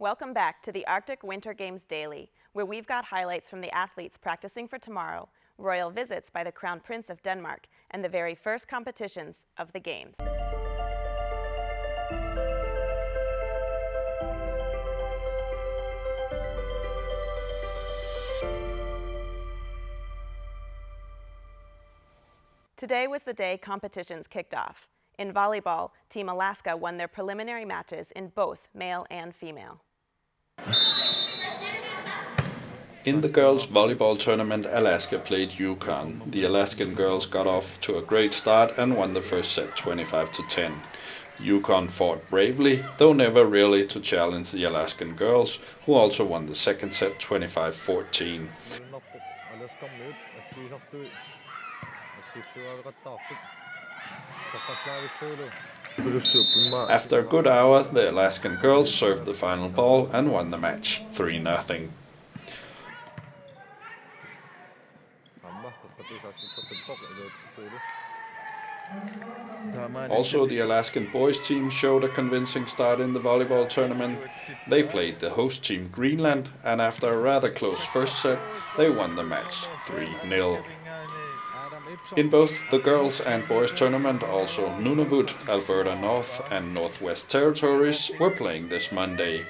Welcome back to the Arctic Winter Games Daily, where we've got highlights from the athletes practicing for tomorrow, royal visits by the Crown Prince of Denmark, and the very first competitions of the Games. Today was the day competitions kicked off. In volleyball, Team Alaska won their preliminary matches in both male and female. In the girls' volleyball tournament, Alaska played Yukon. The Alaskan girls got off to a great start and won the first set 25-10. Yukon fought bravely, though never really to challenge the Alaskan girls, who also won the second set 25-14. After a good hour, the Alaskan girls served the final ball and won the match 3-0. Also, the Alaskan boys team showed a convincing start in the volleyball tournament. They played the host team Greenland, and after a rather close first set, they won the match 3-0. In both the girls and boys tournament, also Nunavut, Alberta North and Northwest Territories were playing this Monday.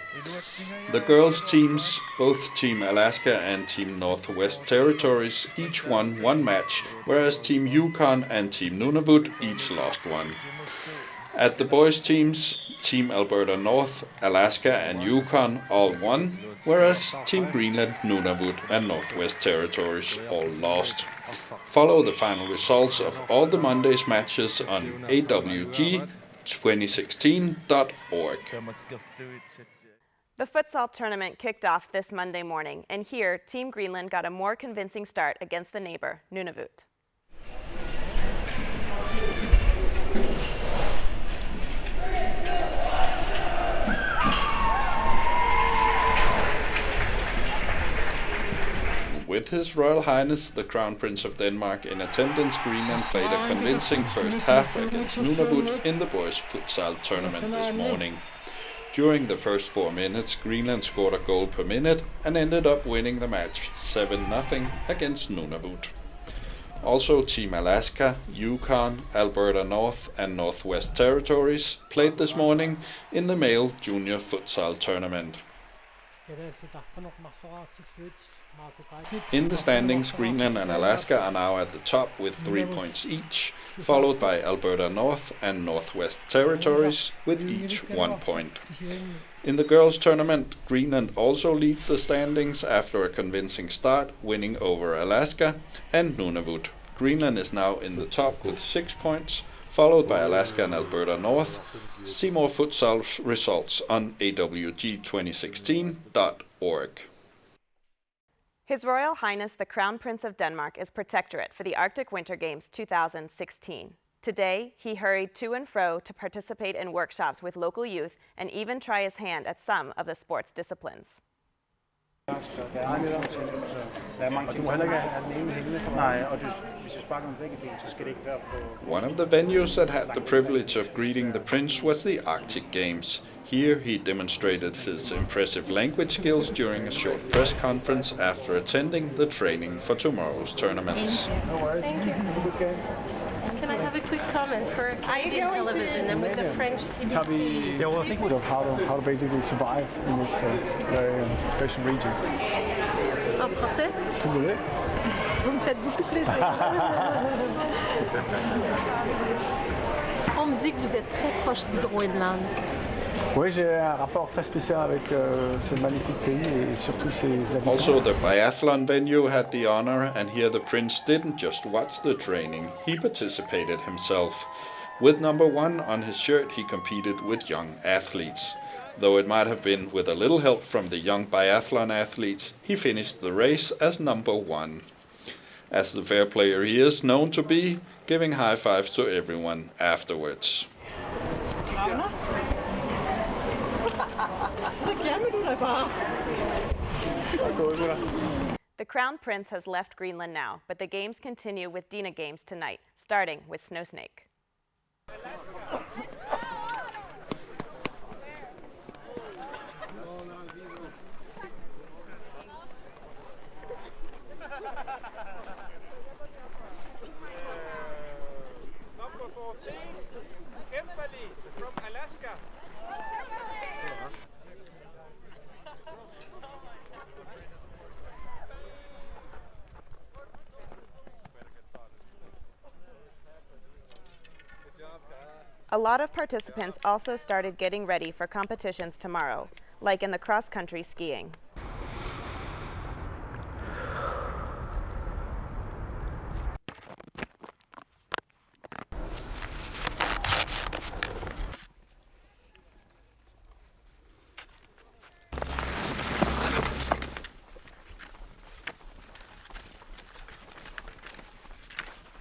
The girls teams, both Team Alaska and Team Northwest Territories, each won one match, whereas Team Yukon and Team Nunavut each lost one. At the boys teams, Team Alberta North, Alaska and Yukon all won, whereas Team Greenland, Nunavut and Northwest Territories all lost. Follow the final results of all the Monday's matches on AWGDaily.org. The futsal tournament kicked off this Monday morning, and here Team Greenland got a more convincing start against the neighbor, Nunavut. With His Royal Highness the Crown Prince of Denmark in attendance, Greenland played a convincing first half against Nunavut in the boys' futsal tournament this morning. During the first 4 minutes, Greenland scored a goal per minute and ended up winning the match 7-0 against Nunavut. Also, Team Alaska, Yukon, Alberta North and Northwest Territories played this morning in the male junior futsal tournament. In the standings, Greenland and Alaska are now at the top with 3 points each, followed by Alberta North and Northwest Territories with each 1 point. In the girls' tournament, Greenland also leads the standings after a convincing start, winning over Alaska and Nunavut. Greenland is now in the top with 6 points, followed by Alaska and Alberta North. See more futsal results on AWG2016.org. His Royal Highness the Crown Prince of Denmark is Protectorate for the Arctic Winter Games 2016. Today, he hurried to and fro to participate in workshops with local youth and even try his hand at some of the sports disciplines. One of the venues that had the privilege of greeting the Prince was the Arctic Games. Here he demonstrated his impressive language skills during a short press conference after attending the training for tomorrow's tournaments. Thank you. Can I have a quick comment for Canadian television and with the French CBC? Yeah, well, I think of how to basically survive in this very special region. En français? Vous me faites beaucoup plaisir. On me dit que vous êtes très proche du Groenland. Oui, j'ai un rapport très spécial avec ce magnifique pays et surtout ses habitants. Also, the biathlon venue had the honor, and here the Prince didn't just watch the training, he participated himself. With number 1 on his shirt, he competed with young athletes. Though it might have been with a little help from the young biathlon athletes, he finished the race as number 1. As the fair player he is known to be, giving high fives to everyone afterwards. The Crown Prince has left Greenland now, but the games continue with Dina Games tonight, starting with Snow Snake. A lot of participants also started getting ready for competitions tomorrow, like in the cross-country skiing.